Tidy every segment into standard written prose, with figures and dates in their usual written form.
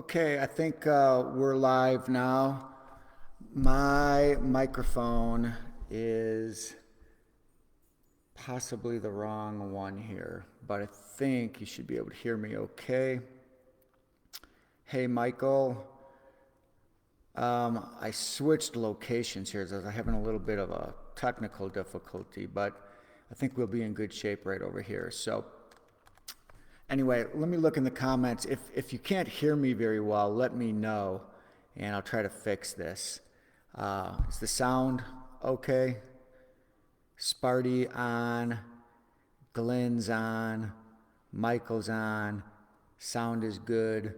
Okay, I think we're live now. My microphone is possibly the wrong one here, but I think you should be able to hear me okay. Hey, Michael. I switched locations here, so I'm having a little bit of a technical difficulty, but I think we'll be in good shape right over here. So anyway, let me look in the comments. If you can't hear me very well, let me know, and I'll try to fix this. Is the sound okay? Sparty on, Glenn's on, Michael's on, sound is good.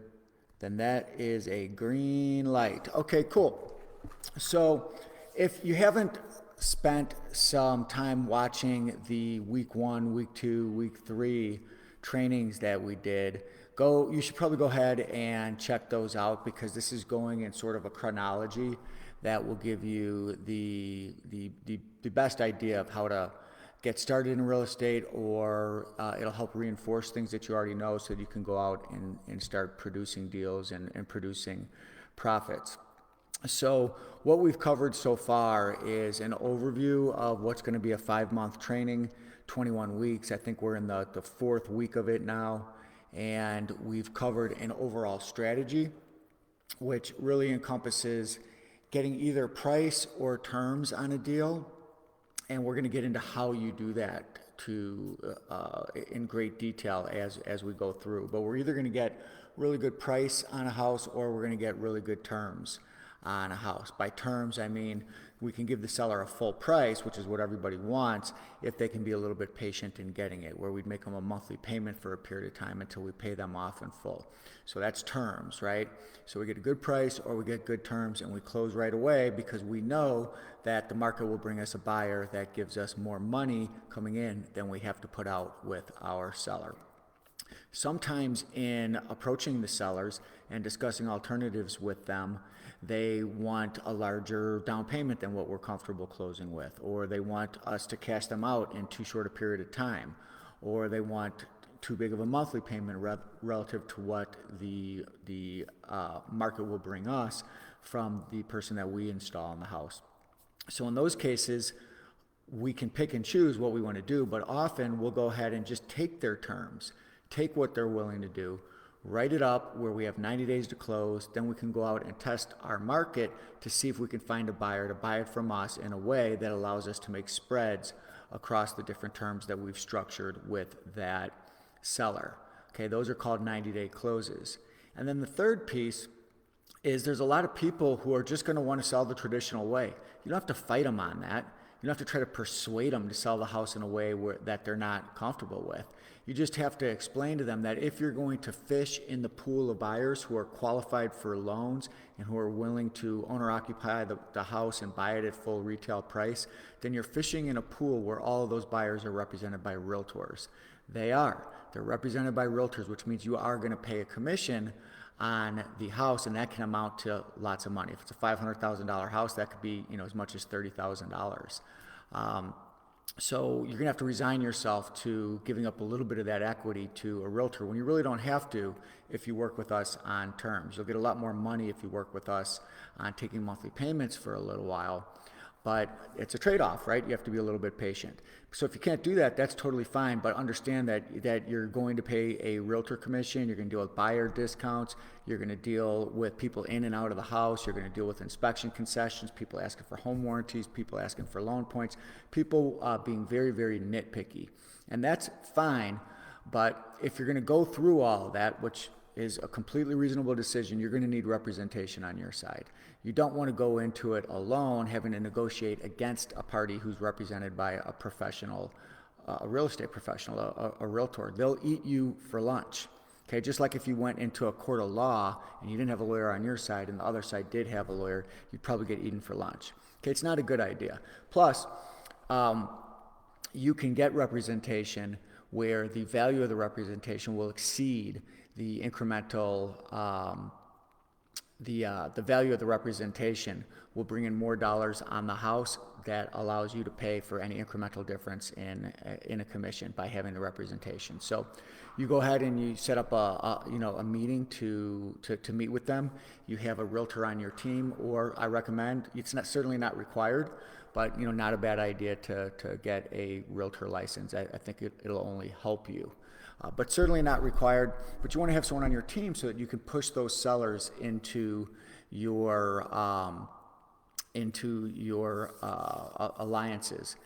Then that is a green light. Okay, cool. So if you haven't spent some time watching the week 1, week 2, week 3 trainings that we did, you should probably go ahead and check those out, because this is going in sort of a chronology that will give you the best idea of how to get started in real estate, or it'll help reinforce things that you already know so that you can go out and start producing deals and producing profits. So what we've covered so far is an overview of what's going to be a 5-month training, 21 weeks. I think we're in the 4th week of it now. And we've covered an overall strategy, which really encompasses getting either price or terms on a deal. And we're going to get into how you do that in great detail as we go through. But we're either going to get really good price on a house, or we're going to get really good terms on a house. By terms, I mean we can give the seller a full price, which is what everybody wants, if they can be a little bit patient in getting it, where we'd make them a monthly payment for a period of time until we pay them off in full. So that's terms, right? So we get a good price or we get good terms, and we close right away because we know that the market will bring us a buyer that gives us more money coming in than we have to put out with our seller. Sometimes in approaching the sellers and discussing alternatives with them, they want a larger down payment than what we're comfortable closing with, or they want us to cash them out in too short a period of time, or they want too big of a monthly payment relative to what the market will bring us from the person that we install in the house. So in those cases, we can pick and choose what we want to do, but often we'll go ahead and just take their terms, take what they're willing to do, write it up where we have 90 days to close. Then we can go out and test our market to see if we can find a buyer to buy it from us in a way that allows us to make spreads across the different terms that we've structured with that seller. Okay, those are called 90-day closes. And then the third piece is there's a lot of people who are just going to want to sell the traditional way. You don't have to fight them on that. You don't have to try to persuade them to sell the house in a way that they're not comfortable with. You just have to explain to them that if you're going to fish in the pool of buyers who are qualified for loans and who are willing to owner-occupy the house and buy it at full retail price, then you're fishing in a pool where all of those buyers are represented by realtors. They are. They're represented by realtors, which means you are going to pay a commission on the house, and that can amount to lots of money. If it's a $500,000 house, that could be as much as $30,000. So you're going to have to resign yourself to giving up a little bit of that equity to a realtor when you really don't have to if you work with us on terms. You'll get a lot more money if you work with us on taking monthly payments for a little while. But it's a trade-off, right? You have to be a little bit patient. So if you can't do that, that's totally fine. But understand that you're going to pay a realtor commission. You're going to deal with buyer discounts. You're going to deal with people in and out of the house. You're going to deal with inspection concessions, people asking for home warranties, people asking for loan points, people being very, very nitpicky. And that's fine. But if you're going to go through all of that, which is a completely reasonable decision, you're going to need representation on your side. You don't want to go into it alone, having to negotiate against a party who's represented by a professional, a real estate professional, a realtor. They'll eat you for lunch. Okay, just like if you went into a court of law and you didn't have a lawyer on your side and the other side did have a lawyer, you'd probably get eaten for lunch. Okay, it's not a good idea. Plus, you can get representation where the value of the representation will exceed the incremental the value of the representation will bring in more dollars on the house that allows you to pay for any incremental difference in a commission by having the representation. So you go ahead and you set up a meeting to meet with them. You have a realtor on your team, or I recommend, it's certainly not required, but not a bad idea to get a realtor license. I think it'll only help you. But certainly not required. But you want to have someone on your team so that you can push those sellers into your alliances,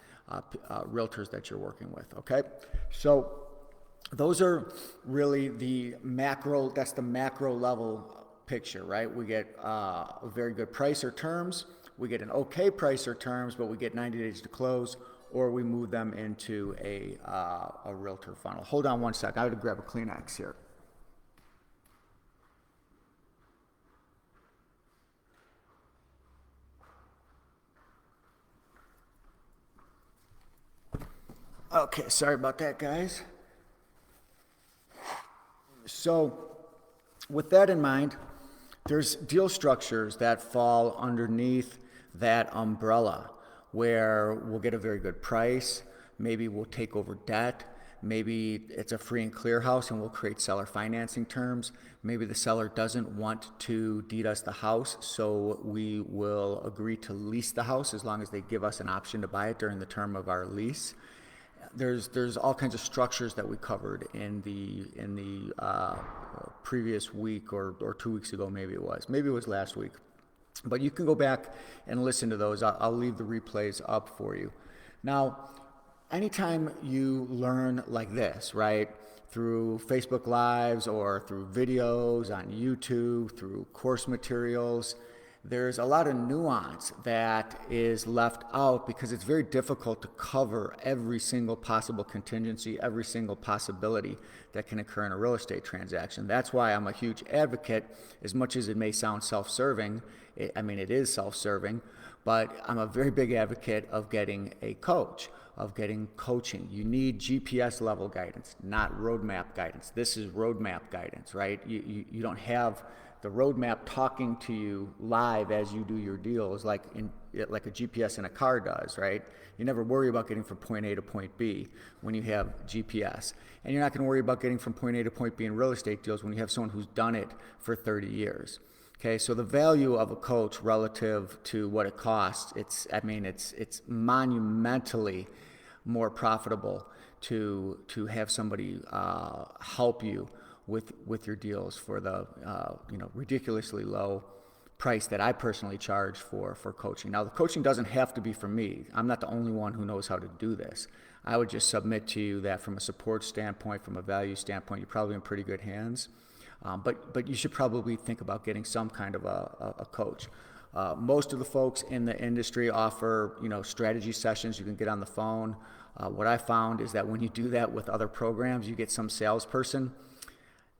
realtors that you're working with. Okay, so those are really the macro. That's the macro level picture, right? We get a very good price or terms. We get an okay price or terms, but we get 90 days to close, or we move them into a realtor funnel. Hold on one sec. I have to grab a Kleenex here. Okay, sorry about that, guys. So with that in mind, there's deal structures that fall underneath that umbrella where we'll get a very good price. Maybe we'll take over debt. Maybe it's a free and clear house and we'll create seller financing terms. Maybe the seller doesn't want to deed us the house, so we will agree to lease the house as long as they give us an option to buy it during the term of our lease. There's all kinds of structures that we covered in the previous week or 2 weeks ago. Maybe it was last week, but you can go back and listen to those. I'll leave the replays up for you. Now, anytime you learn like this, right, through Facebook Lives or through videos on YouTube, through course materials, there's a lot of nuance that is left out because it's very difficult to cover every single possible contingency, every single possibility that can occur in a real estate transaction. That's why I'm a huge advocate, as much as it may sound self-serving. It is self-serving, but I'm a very big advocate of getting a coach, of getting coaching. You need GPS level guidance, not roadmap guidance. This is roadmap guidance, right? You don't have the roadmap talking to you live as you do your deals like a GPS in a car does, right? You never worry about getting from point A to point B when you have GPS. And you're not going to worry about getting from point A to point B in real estate deals when you have someone who's done it for 30 years. Okay, so the value of a coach relative to what it costs, it's monumentally more profitable to have somebody help you with your deals for the ridiculously low price that I personally charge for coaching. Now, the coaching doesn't have to be from me. I'm not the only one who knows how to do this. I would just submit to you that from a support standpoint, from a value standpoint, you're probably in pretty good hands. But you should probably think about getting some kind of a coach. Most of the folks in the industry offer strategy sessions. You can get on the phone. What I found is that when you do that with other programs, you get some salesperson.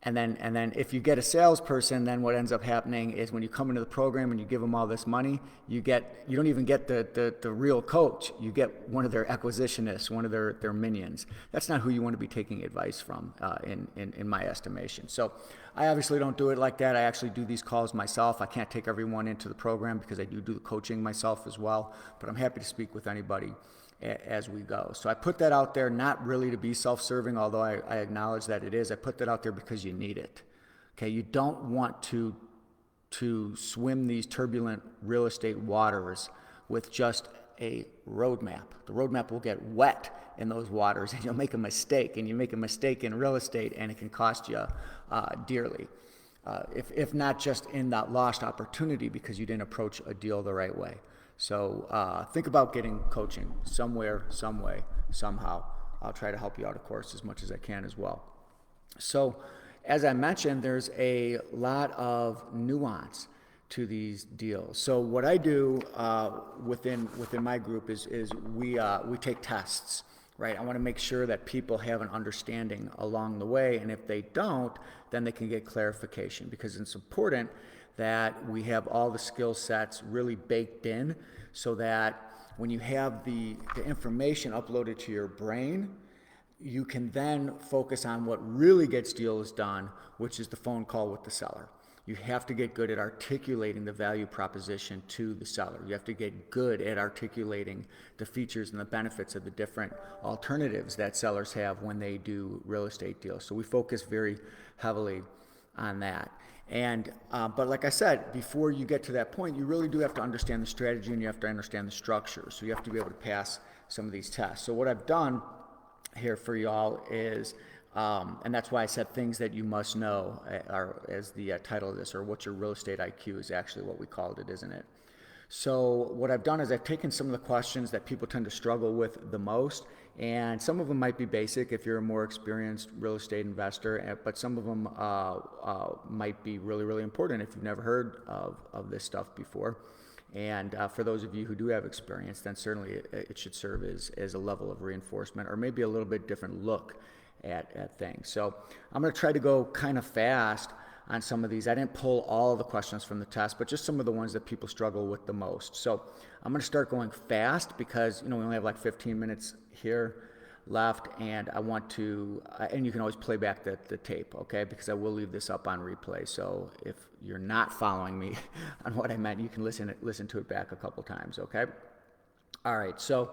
And then if you get a salesperson, then what ends up happening is when you come into the program and you give them all this money, you don't even get the real coach. You get one of their acquisitionists, one of their minions. That's not who you want to be taking advice from, in my estimation. So I obviously don't do it like that. I actually do these calls myself. I can't take everyone into the program because I do the coaching myself as well, but I'm happy to speak with anybody as we go. So I put that out there not really to be self-serving, although I acknowledge that it is. I put that out there because you need it. Okay, you don't want to swim these turbulent real estate waters with just a roadmap. The roadmap will get wet in those waters and you'll make a mistake, and you make a mistake in real estate and it can cost you dearly. If not just in that lost opportunity because you didn't approach a deal the right way. So think about getting coaching somewhere, some way, somehow. I'll try to help you out, of course, as much as I can as well. So as I mentioned, there's a lot of nuance to these deals. So what I do within my group is we take tests, right? I want to make sure that people have an understanding along the way, and if they don't, then they can get clarification, because it's important that we have all the skill sets really baked in so that when you have the information uploaded to your brain, you can then focus on what really gets deals done, which is the phone call with the seller. You have to get good at articulating the value proposition to the seller. You have to get good at articulating the features and the benefits of the different alternatives that sellers have when they do real estate deals. So we focus very heavily on that. And but like I said, before you get to that point, you really do have to understand the strategy and you have to understand the structure. So you have to be able to pass some of these tests. So what I've done here for y'all is, and that's why I said things that you must know are as the title of this, or what's your real estate IQ is actually what we called it, isn't it? So what I've done is I've taken some of the questions that people tend to struggle with the most, and some of them might be basic if you're a more experienced real estate investor, but some of them might be really, really important if you've never heard of this stuff before. And for those of you who do have experience, then certainly it should serve as a level of reinforcement or maybe a little bit different look at things. So I'm going to try to go kind of fast on some of these. I didn't pull all the questions from the test, but just some of the ones that people struggle with the most. So I'm going to start going fast because, we only have like 15 minutes here left, and I want to, and you can always play back the tape, okay? Because I will leave this up on replay. So if you're not following me on what I meant, you can listen to it back a couple times, okay? All right, so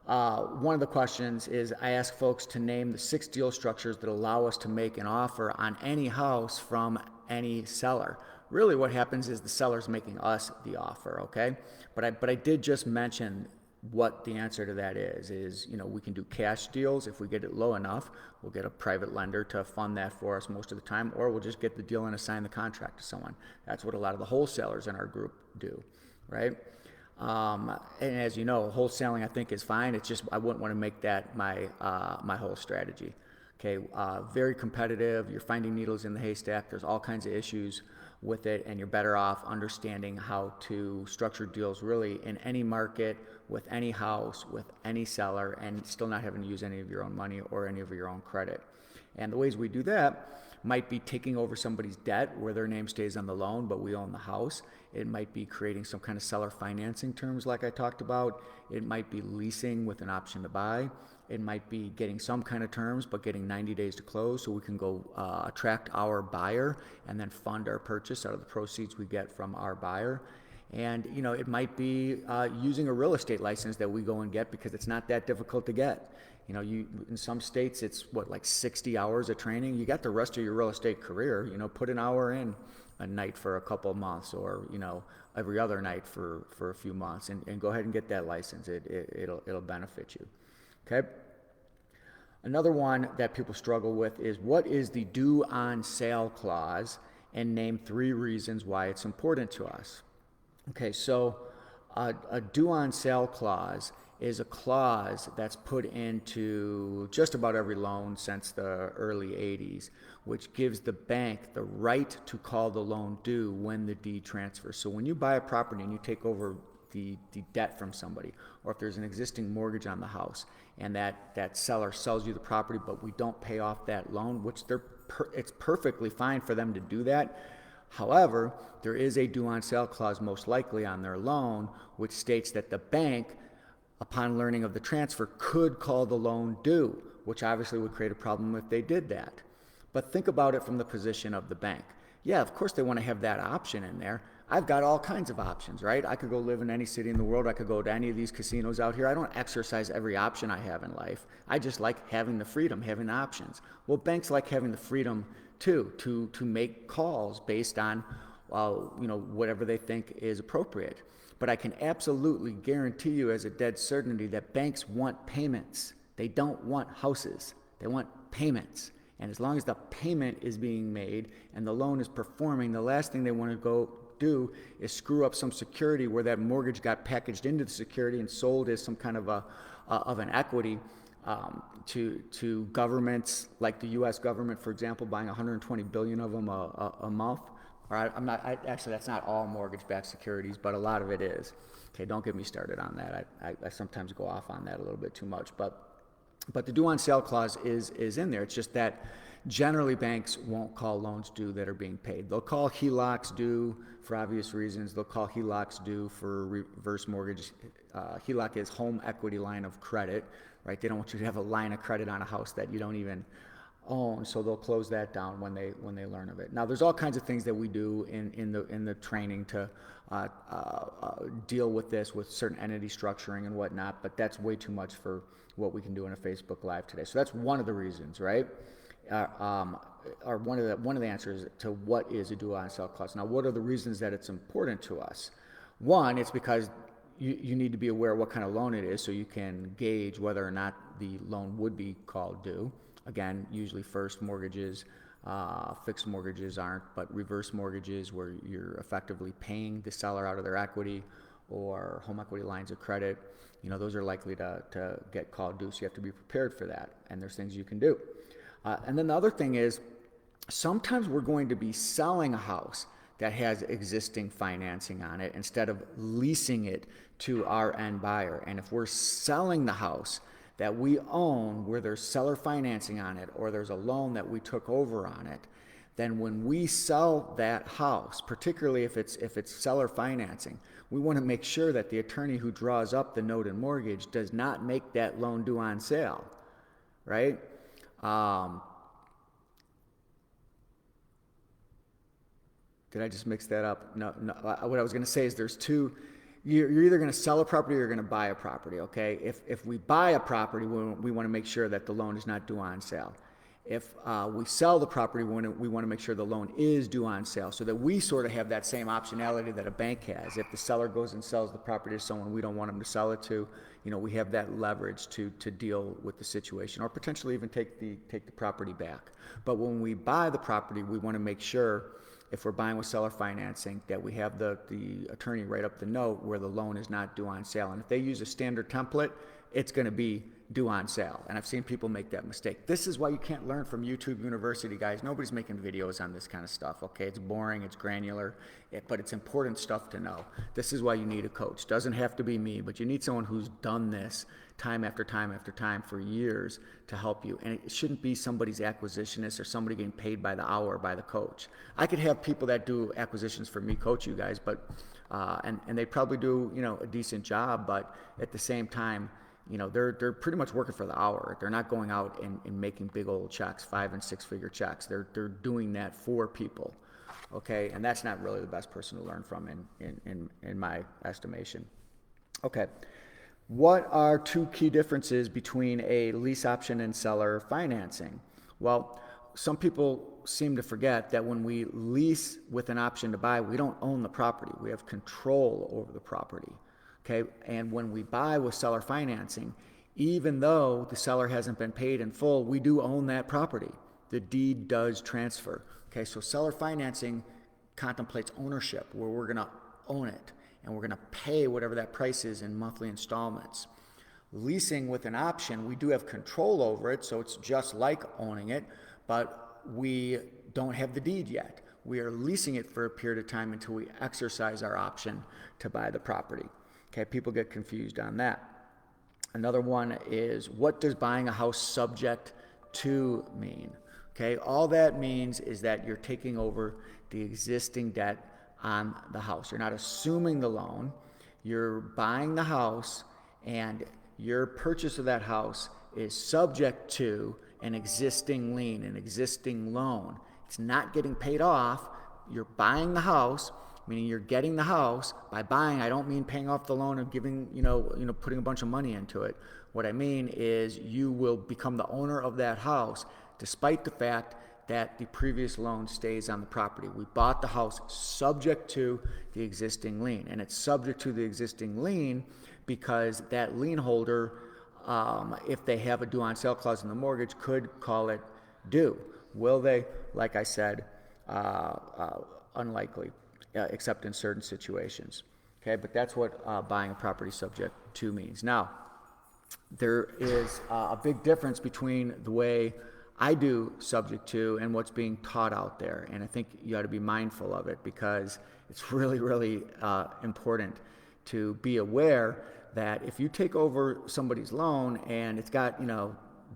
one of the questions is I ask folks to name the 6 deal structures that allow us to make an offer on any house from any seller. Really what happens is the seller's making us the offer, okay? But I did just mention what the answer to that is, we can do cash deals. If we get it low enough, we'll get a private lender to fund that for us most of the time, or we'll just get the deal and assign the contract to someone. That's what a lot of the wholesalers in our group do, right? And as you know, wholesaling I think is fine. It's just I wouldn't want to make that my whole strategy. Okay, very competitive. You're finding needles in the haystack. There's all kinds of issues with it, and you're better off understanding how to structure deals really in any market, with any house, with any seller, and still not having to use any of your own money or any of your own credit. And the ways we do that might be taking over somebody's debt where their name stays on the loan, but we own the house. It might be creating some kind of seller financing terms like I talked about. It might be leasing with an option to buy. It might be getting some kind of terms, but getting 90 days to close so we can go attract our buyer and then fund our purchase out of the proceeds we get from our buyer. And, it might be using a real estate license that we go and get because it's not that difficult to get. In some states, it's like 60 hours of training. You got the rest of your real estate career, put an hour in a night for a couple of months or, every other night for a few months and go ahead and get that license. It'll benefit you. Okay. Another one that people struggle with is what is the due on sale clause, and name 3 reasons why it's important to us. Okay, so a due on sale clause is a clause that's put into just about every loan since the early 80s, which gives the bank the right to call the loan due when the deed transfers. So when you buy a property and you take over the debt from somebody, or if there's an existing mortgage on the house and that seller sells you the property but we don't pay off that loan, which it's perfectly fine for them to do that. However, there is a due on sale clause most likely on their loan, which states that the bank, upon learning of the transfer, could call the loan due, which obviously would create a problem if they did that. But think about it from the position of the bank. Yeah, of course they want to have that option in there. I've got all kinds of options, right? I could go live in any city in the world. I could go to any of these casinos out here. I don't exercise every option I have in life. I just like having the freedom, having options. Well, banks like having the freedom too, to make calls based on, whatever they think is appropriate. But I can absolutely guarantee you as a dead certainty that banks want payments. They don't want houses. They want payments. And as long as the payment is being made and the loan is performing, the last thing they want to go do is screw up some security where that mortgage got packaged into the security and sold as some kind of an equity to governments like the U.S. government, for example, buying 120 billion of them a month. Actually, that's not all mortgage-backed securities, but a lot of it is. Okay, don't get me started on that. I sometimes go off on that a little bit too much, but the due on sale clause is in there. It's just that generally banks won't call loans due that are being paid. They'll call HELOCs due for obvious reasons. They'll call HELOCs due for reverse mortgage. HELOC is home equity line of credit, right? They don't want you to have a line of credit on a house that you don't even own, so they'll close that down when they learn of it. Now, there's all kinds of things that we do in the training to deal with this, with certain entity structuring and whatnot, but that's way too much for what we can do in a Facebook Live today. So that's one of the reasons, right? Or one of the answers to what is a do on sell clause. Now, what are the reasons that it's important to us? One, it's because you need to be aware of what kind of loan it is, so you can gauge whether or not the loan would be called due. Again, usually first mortgages, fixed mortgages aren't, but reverse mortgages where you're effectively paying the seller out of their equity, or home equity lines of credit, those are likely to get called due, so you have to be prepared for that, and there's things you can do. And then the other thing is, sometimes we're going to be selling a house that has existing financing on it instead of leasing it to our end buyer. And if we're selling the house that we own where there's seller financing on it, or there's a loan that we took over on it, then when we sell that house, particularly if it's seller financing, we want to make sure that the attorney who draws up the note and mortgage does not make that loan due on sale, right? Did I just mix that up? No. What I was going to say is there's two. You're either going to sell a property or you're going to buy a property, okay? If we buy a property, we want to make sure that the loan is not due on sale. If we sell the property, we want to make sure the loan is due on sale, so that we sort of have that same optionality that a bank has. If the seller goes and sells the property to someone we don't want them to sell it to, we have that leverage to deal with the situation, or potentially even take the property back. But when we buy the property, we want to make sure, if we're buying with seller financing, that we have the attorney write up the note where the loan is not due on sale. And if they use a standard template, it's going to be due on sale. And I've seen people make that mistake. This is why you can't learn from YouTube University, guys. Nobody's making videos on this kind of stuff, okay? It's boring, it's granular, but it's important stuff to know. This is why you need a coach. Doesn't have to be me, but you need someone who's done this time after time after time for years to help you. And it shouldn't be somebody's acquisitionist or somebody getting paid by the hour by the coach. I could have people that do acquisitions for me coach you guys, but and they probably do a decent job, but at the same time, they're pretty much working for the hour. They're not going out and making big old checks, 5 and 6 figure checks. They're doing that for people, okay? And that's not really the best person to learn from in my estimation. Okay. What are two key differences between a lease option and seller financing? Well, some people seem to forget that when we lease with an option to buy, we don't own the property. We have control over the property, okay? And when we buy with seller financing, even though the seller hasn't been paid in full, we do own that property. The deed does transfer, okay? So seller financing contemplates ownership, where we're going to own it, and we're going to pay whatever that price is in monthly installments. Leasing with an option, we do have control over it, so it's just like owning it, but we don't have the deed yet. We are leasing it for a period of time until we exercise our option to buy the property. Okay, people get confused on that. Another one is, what does buying a house subject to mean? Okay, all that means is that you're taking over the existing debt on the house. You're not assuming the loan. You're buying the house, and your purchase of that house is subject to an existing lien, an existing loan. It's not getting paid off. You're buying the house, meaning you're getting the house. By buying, I don't mean paying off the loan and giving, putting a bunch of money into it. What I mean is you will become the owner of that house, despite the fact that the previous loan stays on the property. We bought the house subject to the existing lien, and it's subject to the existing lien because that lien holder, if they have a due on sale clause in the mortgage, could call it due. Will they? Like I said, unlikely, except in certain situations. Okay, but that's what buying a property subject to means. Now, there is a big difference between the way I do subject to and what's being taught out there. And I think you ought to be mindful of it, because it's really, really important to be aware that if you take over somebody's loan and it's got,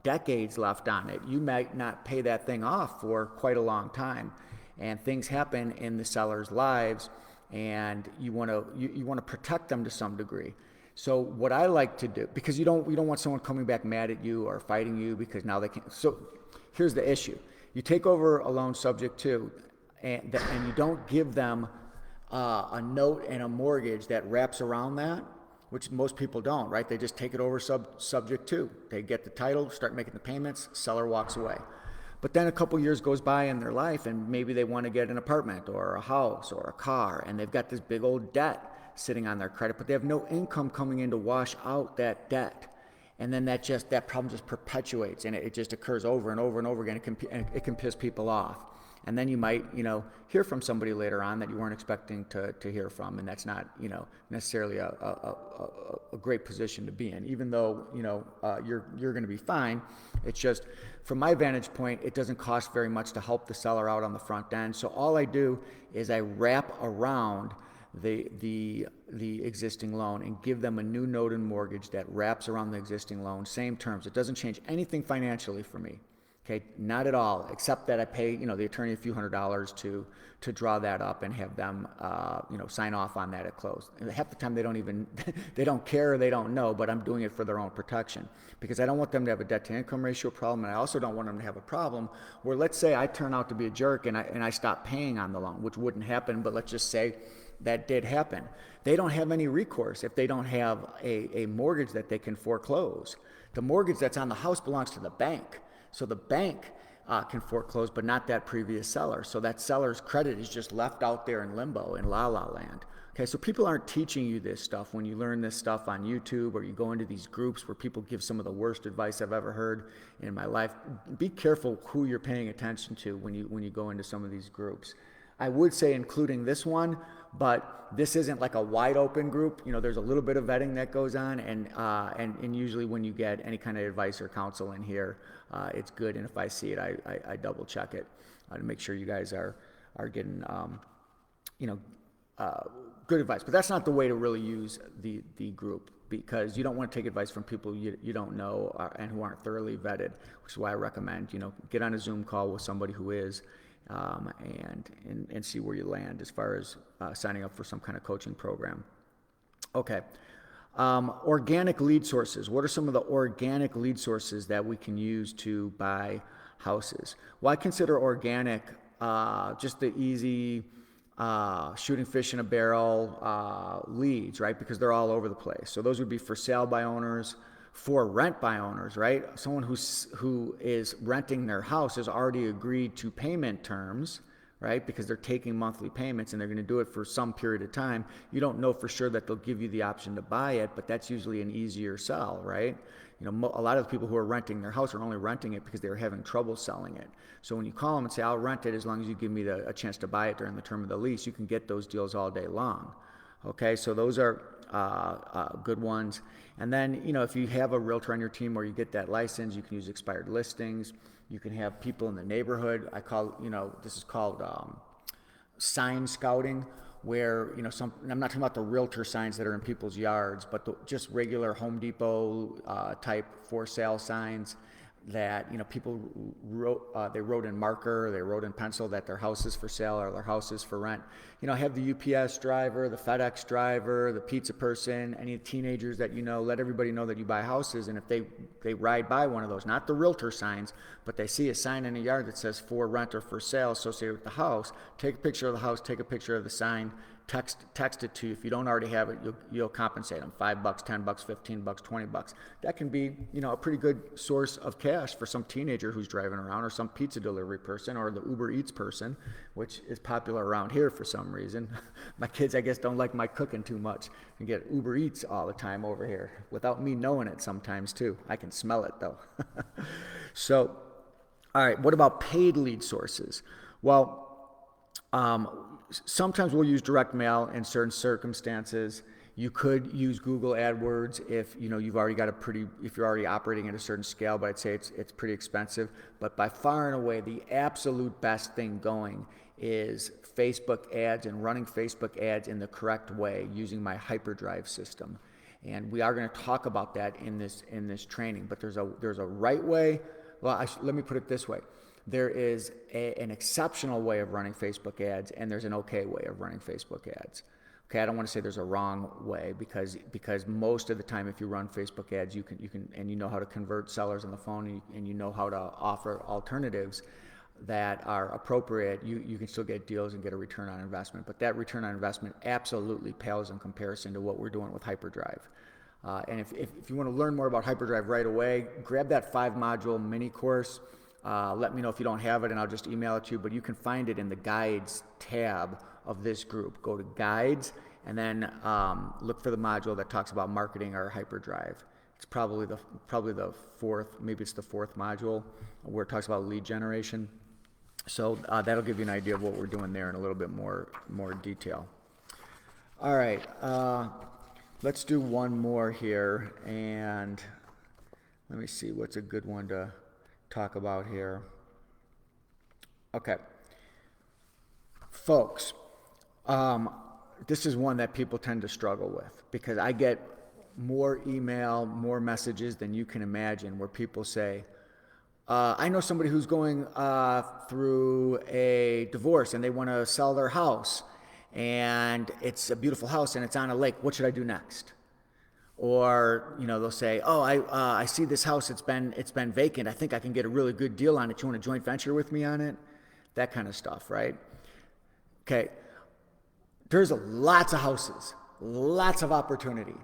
decades left on it, you might not pay that thing off for quite a long time. And things happen in the seller's lives, and you want to protect them to some degree. So what I like to do, because you don't want someone coming back mad at you or fighting you because now they can't. So here's the issue. You take over a loan subject to, and you don't give them a note and a mortgage that wraps around that, which most people don't, right? They just take it over subject to. They get the title, start making the payments, seller walks away. But then a couple years goes by in their life, and maybe they want to get an apartment or a house or a car, and they've got this big old debt sitting on their credit, but they have no income coming in to wash out that debt. And then that problem just perpetuates, and it just occurs over and over and over again. It can piss people off. And then you might, hear from somebody later on that you weren't expecting to hear from, and that's not, necessarily a great position to be in. Even though, you're going to be fine, it's just, from my vantage point, it doesn't cost very much to help the seller out on the front end. So all I do is I wrap around the existing loan and give them a new note and mortgage that wraps around the existing loan, same terms. It doesn't change anything financially for me. Okay, not at all, except that I pay, the attorney a few $100s to draw that up and have them, sign off on that at close. And half the time they don't care or they don't know, but I'm doing it for their own protection, because I don't want them to have a debt to income ratio problem, and I also don't want them to have a problem where, let's say I turn out to be a jerk and I stop paying on the loan, which wouldn't happen, but let's just say that did happen. They don't have any recourse if they don't have a mortgage that they can foreclose. The mortgage that's on the house belongs to the bank. So the bank can foreclose, but not that previous seller. So that seller's credit is just left out there in limbo, in la-la land. Okay, so people aren't teaching you this stuff when you learn this stuff on YouTube, or you go into these groups where people give some of the worst advice I've ever heard in my life. Be careful who you're paying attention to when you go into some of these groups. I would say including this one, but this isn't like a wide open group. There's a little bit of vetting that goes on, and usually when you get any kind of advice or counsel in here, it's good. And if I see it, I double check it to make sure you guys are getting good advice. But that's not the way to really use the group, because you don't want to take advice from people you don't know and who aren't thoroughly vetted, which is why I recommend get on a Zoom call with somebody who is. And see where you land as far as signing up for some kind of coaching program. Okay. Organic lead sources. What are some of the organic lead sources that we can use to buy houses? Well, I consider organic just the easy shooting fish in a barrel leads, right? Because they're all over the place. So those would be for sale by owners, for rent by owners, right? Someone who is renting their house has already agreed to payment terms, right? Because they're taking monthly payments and they're going to do it for some period of time. You don't know for sure that they'll give you the option to buy it, but that's usually an easier sell, right? A lot of the people who are renting their house are only renting it because they were having trouble selling it. So when you call them and say, I'll rent it as long as you give me a chance to buy it during the term of the lease, you can get those deals all day long. Okay, so those are good ones. And then, if you have a realtor on your team or you get that license, you can use expired listings. You can have people in the neighborhood. This is called sign scouting, where, I'm not talking about the realtor signs that are in people's yards, but just regular Home Depot type for sale signs that, people they wrote in marker, they wrote in pencil that their house is for sale or their house is for rent. Have the UPS driver, the FedEx driver, the pizza person, any teenagers that let everybody know that you buy houses. And if they ride by one of those, not the realtor signs, but they see a sign in a yard that says for rent or for sale associated with the house, take a picture of the house, take a picture of the sign, text it to you. If you don't already have it, you'll compensate them $5, $10, $15, $20. That can be, a pretty good source of cash for some teenager who's driving around, or some pizza delivery person, or the Uber Eats person, which is popular around here for some reason. My kids, I guess, don't like my cooking too much and get Uber Eats all the time over here without me knowing it sometimes too. I can smell it though. So, all right, what about paid lead sources? Well, sometimes we'll use direct mail in certain circumstances. You could use Google AdWords if you've already got if you're already operating at a certain scale, but I'd say it's pretty expensive. But by far and away, the absolute best thing going is Facebook ads, and running Facebook ads in the correct way using my hyperdrive system. And we are going to talk about that in this training. But there's a right way. Well, let me put it this way. There is an exceptional way of running Facebook ads, and there's an okay way of running Facebook ads. Okay, I don't want to say there's a wrong way because most of the time, if you run Facebook ads, you can and you know how to convert sellers on the phone, and you know how to offer alternatives that are appropriate, you can still get deals and get a return on investment. But that return on investment absolutely pales in comparison to what we're doing with Hyperdrive. And if you want to learn more about Hyperdrive right away, grab that 5-module mini course. Let me know if you don't have it, and I'll just email it to you. But you can find it in the guides tab of this group. Go to guides and then look for the module that talks about marketing or Hyperdrive. It's probably the fourth, maybe it's the fourth module where it talks about lead generation. So that'll give you an idea of what we're doing there in a little bit more detail. All right, let's do one more here, and let me see what's a good one to talk about here. Okay, folks, this is one that people tend to struggle with because I get more email, more messages than you can imagine where people say, I know somebody who's going through a divorce and they want to sell their house, and it's a beautiful house and it's on a lake. What should I do next? Or, they'll say, oh, I see this house, it's been vacant. I think I can get a really good deal on it. You want to joint venture with me on it? That kind of stuff, right? Okay, there's lots of houses, lots of opportunity,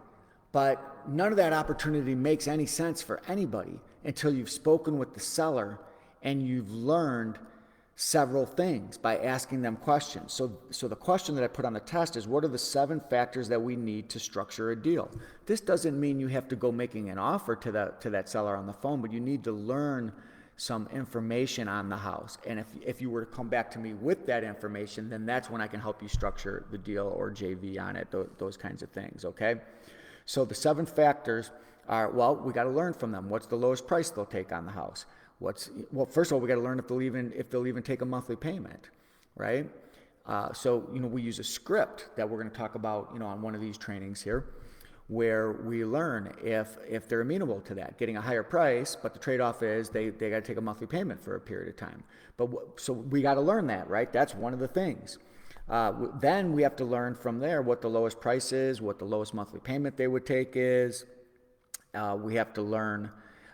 but none of that opportunity makes any sense for anybody until you've spoken with the seller and you've learned several things by asking them questions. So the question that I put on the test is, what are the 7 factors that we need to structure a deal? This doesn't mean you have to go making an offer to that seller on the phone, but you need to learn some information on the house. And if you were to come back to me with that information, then that's when I can help you structure the deal or JV on it, those kinds of things, okay? So the 7 factors are, well, we got to learn from them. What's the lowest price they'll take on the house? Well, first of all, we got to learn if they'll even take a monthly payment, right? So we use a script that we're going to talk about, on one of these trainings here, where we learn if they're amenable to that, getting a higher price, but the trade-off is they got to take a monthly payment for a period of time. So we got to learn that, right? That's one of the things. Then we have to learn from there what the lowest price is, what the lowest monthly payment they would take is. We have to learn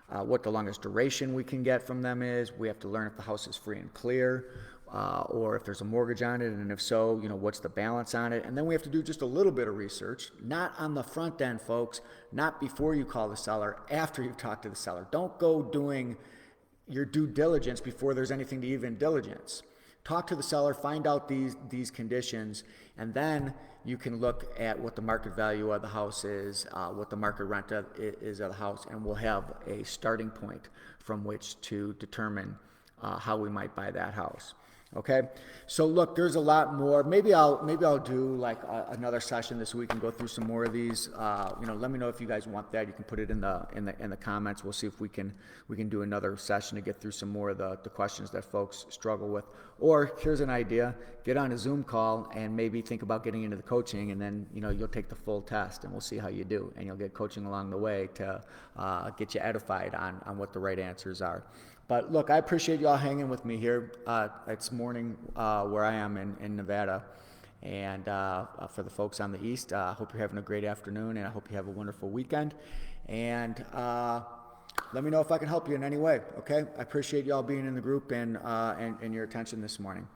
what the longest duration we can get from them is. We have to learn if the house is free and clear, or if there's a mortgage on it, and if so, what's the balance on it. And then we have to do just a little bit of research, not on the front end, folks, not before you call the seller, after you've talked to the seller. Don't go doing your due diligence before there's anything to even diligence. Talk to the seller, find out these conditions, and then you can look at what the market value of the house is, what the market rent is of the house, and we'll have a starting point from which to determine how we might buy that house. Okay, so look, there's a lot more. Maybe I'll do like another session this week and go through some more of these. Let me know if you guys want that. You can put it in the comments. We'll see if we can do another session to get through some more of the questions that folks struggle with. Or here's an idea: get on a Zoom call and maybe think about getting into the coaching, and then you'll take the full test, and we'll see how you do, and you'll get coaching along the way to get you edified on what the right answers are. But look, I appreciate you all hanging with me here. It's morning where I am in Nevada. And for the folks on the East, I hope you're having a great afternoon, and I hope you have a wonderful weekend. And let me know if I can help you in any way, okay? I appreciate you all being in the group and your attention this morning.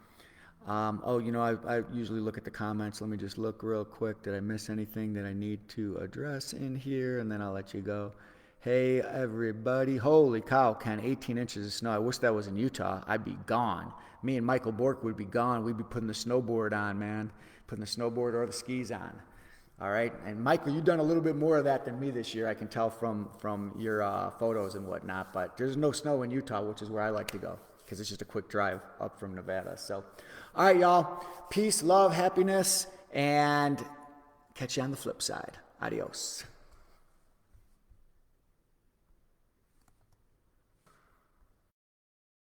I usually look at the comments. Let me just look real quick. Did I miss anything that I need to address in here? And then I'll let you go. Hey, everybody. Holy cow, Ken, 18 inches of snow. I wish that was in Utah. I'd be gone. Me and Michael Bork would be gone. We'd be putting the snowboard on, man. Putting the snowboard or the skis on. All right? And Michael, you've done a little bit more of that than me this year. I can tell from your photos and whatnot. But there's no snow in Utah, which is where I like to go, because it's just a quick drive up from Nevada. So, all right, y'all. Peace, love, happiness, and catch you on the flip side. Adios.